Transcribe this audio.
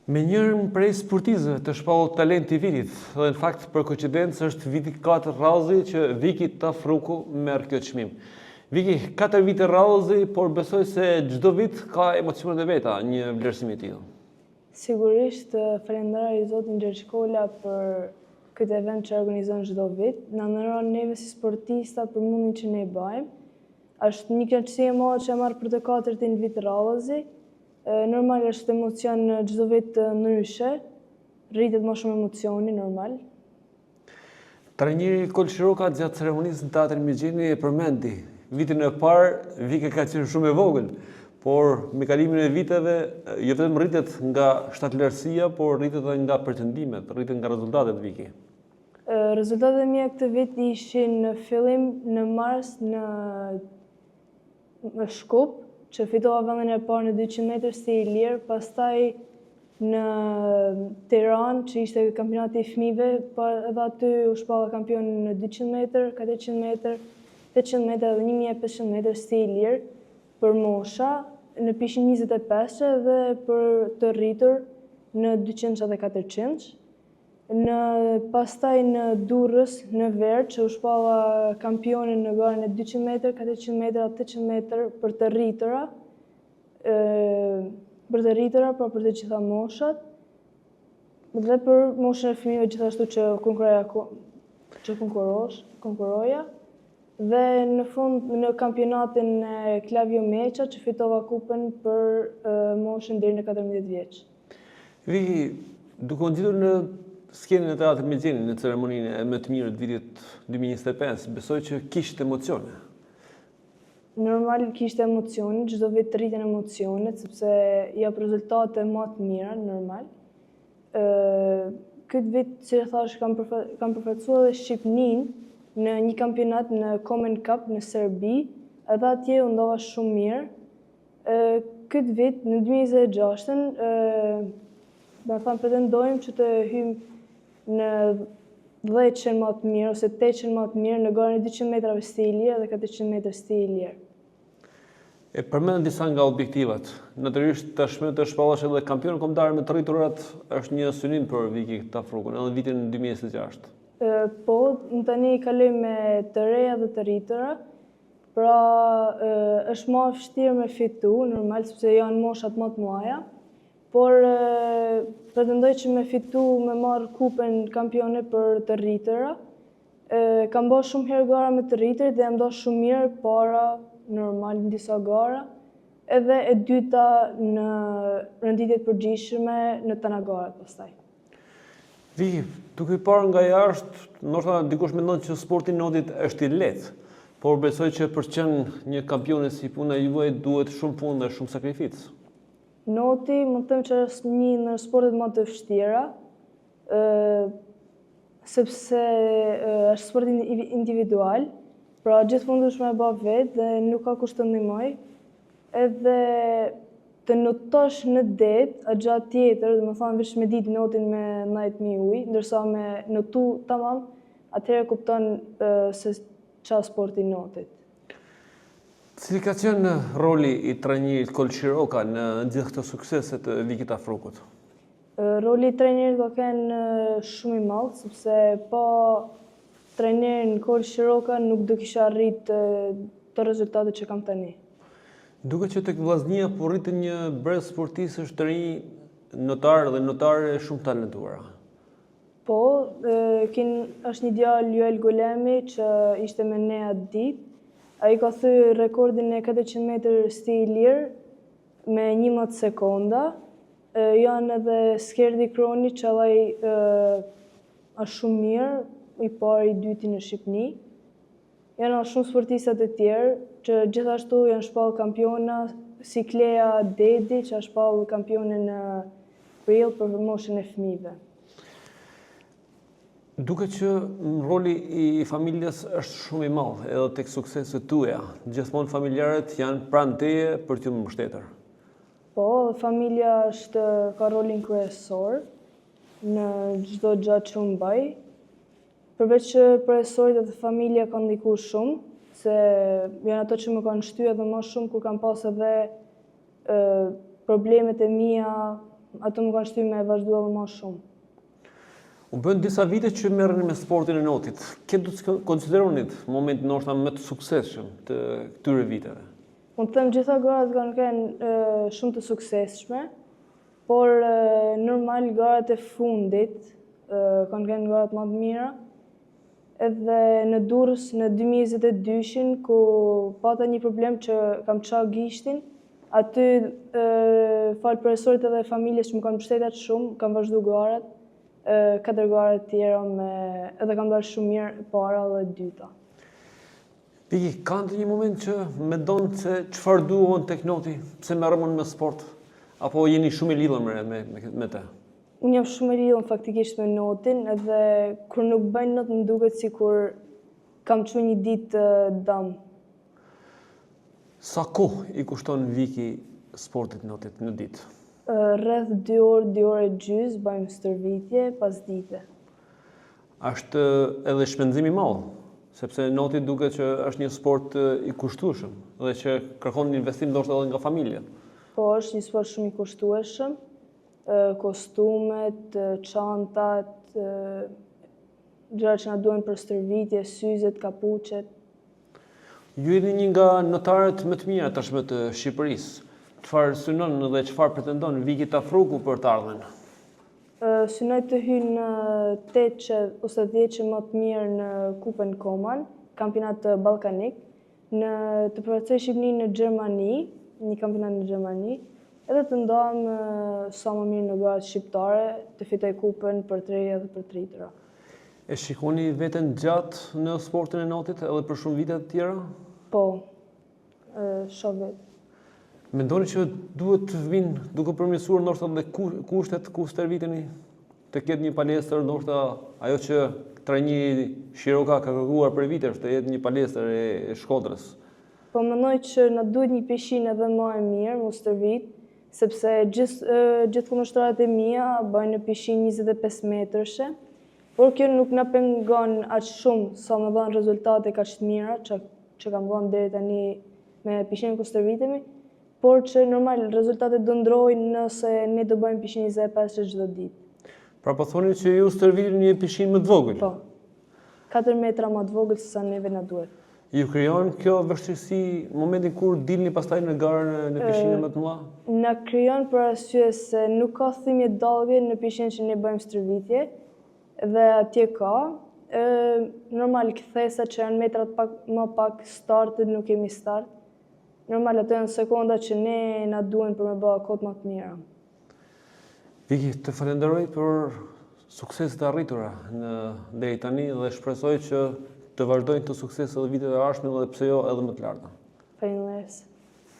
Me njërën prej sportizëve të shpallur talent i vitit, dhe në fakt për koincidencë është viti 4 rradhë që Viki Tafruku merr këtë çmim. Viki, 4 vite rradhë, por besoj se çdo vit ka emocionet e veta një vlerësim i tillë. Sigurisht, falenderoj zotin Gjergjkola për këtë event që organizon çdo vit. Na ndërron neve si sportista për mundin që ne bëjmë. Është një kënaqësi e madhe që marr për të 4-tin vit rradhë. Normal është emocion çdo vit ndryshe, rritet më shumë emocioni, normal. Trajneri Kol Shiroka gjatë ceremonisë në Teatrin Mexheni e përmendi. Vitin e parë Viki ka qenë shumë e vogël, por me kalimin e viteve jo vetëm rritet nga shtatëlërësia, por rritet edhe nga pretendimet, rritet nga rezultatet Viki. Rezultatet mia këtë vit ishin në fillim në mars në Shkup, që fitova vendin e parë në 200 metër stili i lirë, pastaj në Tiranë, që ishte kampionati i fëmijëve, edhe aty u shpalla kampion në 200 metër, 400 metër, 800 metër dhe 1500 metër stili i lirë për mosha, në pishin 25 dhe për të rritur në 200 dhe 400. Pastaj në Durrës, në Verë, që u shpalla kampionin në garën e 200 metër, 400 metër, 800 metër për të rritura, pra për të gjitha moshat, dhe për moshën e fëmijëve gjithashtu që konkuroja, dhe në fund në kampionatin e Klavio Meqa, që fitova kupën për moshën deri në 14 vjeç. Viki, duke u ngjitur në skenën e Teatrit Mexheni në ceremoninë e më të mirë të vitit 2025, besoj që kishte emocione. Normal kishte emocione, çdo vit rriten emocionet, sepse jap rezultate më të mira, normal. Këtë vit, si e thash, kam përfaqësuar edhe Shqipërinë në një kampionat në Common Cup në Serbi, edhe atje u ndova shumë mirë. Këtë vit, në 2026-ën, pretendojmë që të hyjmë në 10 më të mirë ose 8 më të mirë në garën e 200 metrave stili i lirë dhe 400 metër stili i lirë. E përmendën disa nga objektivat. Natyrisht tashmë të shpallash edhe kampion kombëtar me të rriturat është një synim për Viki Tafrukun, edhe vitin 2026. Po, tani kaloj me të reja dhe të rritura, pra është më vështirë me fitu, normal, sepse janë moshat më të mëdha, por pretendoj që me fitu, me marrë kupën kampione për të rritura. Kam bërë shumë herë gara me të rriturit dhe jam dorë shumë mirë para, normal, në disa gara, edhe e dyta në renditjet përgjithshme në Tanagarat pastaj. Viki, duke parë nga jashtë, ndoshta dikush mendon që sporti i notit është i lehtë, por besoj që për të qenë një kampione si puna juaj duhet shumë punë dhe shumë sakrificë. Noti, mund të them që është një në sportet më të vështira, sepse është sport individual, pra gjithmonë duhesh me e bë vetë dhe nuk ka kush të ndihmoj. Edhe të notosh në det, gjatë tjetër, dhe më thonë veç me ditë notin me 19.000 ujë, ndërsa me notu tamam, atëherë kupton se çfarë sporti notit. Cili ka qenë roli i trajnerit Kol Shiroka në gjithë këto suksese të Vikit Tafrukut? Roli i trajnerit ka qenë shumë i madh, sepse pa trajnerin Kol Shiroka nuk do kisha arrit të rezultatet që kam tani. Duke që tek vllaznia po rritet një brez sportistësh të rinj, notarë dhe notare shumë talentuara. Po, është një djalë Joel Golemi që ishte me ne atë ditë. Ai ka thyer rekordin e 400 metër stili i lirë me 11 sekonda. Janë edhe Skerdi Kroni që ai është shumë mirë, i pari i dyti në Shqipëri. Janë shumë sportistat e tjerë që gjithashtu janë shpallë kampiona, si Klea Dedi që është shpallë kampione në prill për moshën e fëmijëve. Duke që roli i familjes është shumë i madh edhe tek sukseset tuaja, gjithmonë familjarët janë pranë teje për t'ju mbështetur. Po, familja ka rolin kryesor në çdo gjë që unë bëj. Përveç që profesorit dhe familja kanë ndikuar shumë, se janë ato që më kanë shtyer edhe më shumë kur kam pas edhe problemet e mia ato më kanë shtyr me vazhdu edhe më shumë. U bën disa vite që merreni me sportin e notit. Këtë do të konsideronit moment ndoshta më të suksesshëm të këtyre viteve? Unë të them gjitha garat kanë qenë shumë të suksesshme, por normal garat e fundit kanë qenë garat më të mira. Edhe në Durrës në 2022-shin ku pata një problem që kam qa gishtin, aty falë profesorit edhe familjes që më kanë mbështetur shumë, kam vazhdu garat, 4 gara të tjera edhe kam dalë shumë mirë para dhe dyta. Viki, ka ndonjë moment që mendon se çfarë duon tek noti, pse merrem me sport, apo jeni shumë i lidhur me të? Unë jam shumë e lidhur faktikisht me notin, edhe kur nuk bëj not më duket sikur kam çu një ditë dam. Sa kohë i kushton Viki sportit notit në ditë? Rreth 2 orë, 2 orë e gjysmë bëjmë stërvitje pas dite. Është edhe shpenzim i madh, sepse noti duket që është një sport i kushtueshëm dhe që kërkon një investim ndoshta edhe nga familja. Po, është një sport shumë i kushtueshëm, kostumet, çantat, gjërat që na duhen për stërvitje, syzet, kapuçet. Ju jeni një nga notarët më të mira tashmë të Shqipërisë. Çfarë synon dhe çfarë pretendon Viki Tafruku për të ardhmen? Synoj të hyj në 8 ose 10 më të mirë në Kupën Koman, kampionat ballkanik, të përfaqësoj Shqipërinë në Gjermani, një kampionat në Gjermani, edhe të ndahem sa më mirë në garat shqiptare, të fitoj kupën për të reja dhe për të rritura. E shikoni veten gjatë në sportin e notit edhe për shumë vite të tjera? Po, shoh vetë. Mendoni që duhet të vinë duke përmirësuar ndoshta edhe kushtet ku stërviteni, të ketë një palestër, ndoshta ajo që trajneri Shiroka ka kërkuar për vite, të jetë një palestër e Shkodrës? Po mendoj që na duhet një pishinë edhe më e mirë, mu stërvit, sepse gjithë kundërshtarat e mia bëjnë në pishinë 25 metrëshe, por kjo nuk na pengon aq shumë sa më dhanë rezultate kaq të mira që kam dhënë deri tani me pishinën ku stërvitemi, por që normal rezultatet do ndrojnë nëse ne do bëjmë pishinë 25 çdo ditë. Pra po thoni që ju stërviteni një pishinë më të vogël? Po. 4 metra më të vogël se sa neve na duhet. Ju krijon kjo vështirësi momentin kur dilni pastaj në garën në pishinë më të mëdha? Na krijon për arsye se nuk ka thimbje dallgje në pishinë që ne bëjmë stërvitje, dhe atje ka. Normal kthesa që janë metrat më pak startet nuk kemi start. Normal ato janë sekonda që ne na duhen për me bë kot më të mira. Viki, të falenderoj për sukseset e arritura deri tani dhe shpresoj që të vazhdojnë të sukses edhe vitet e ardhshme dhe pse jo edhe më të larta. Faleminderit.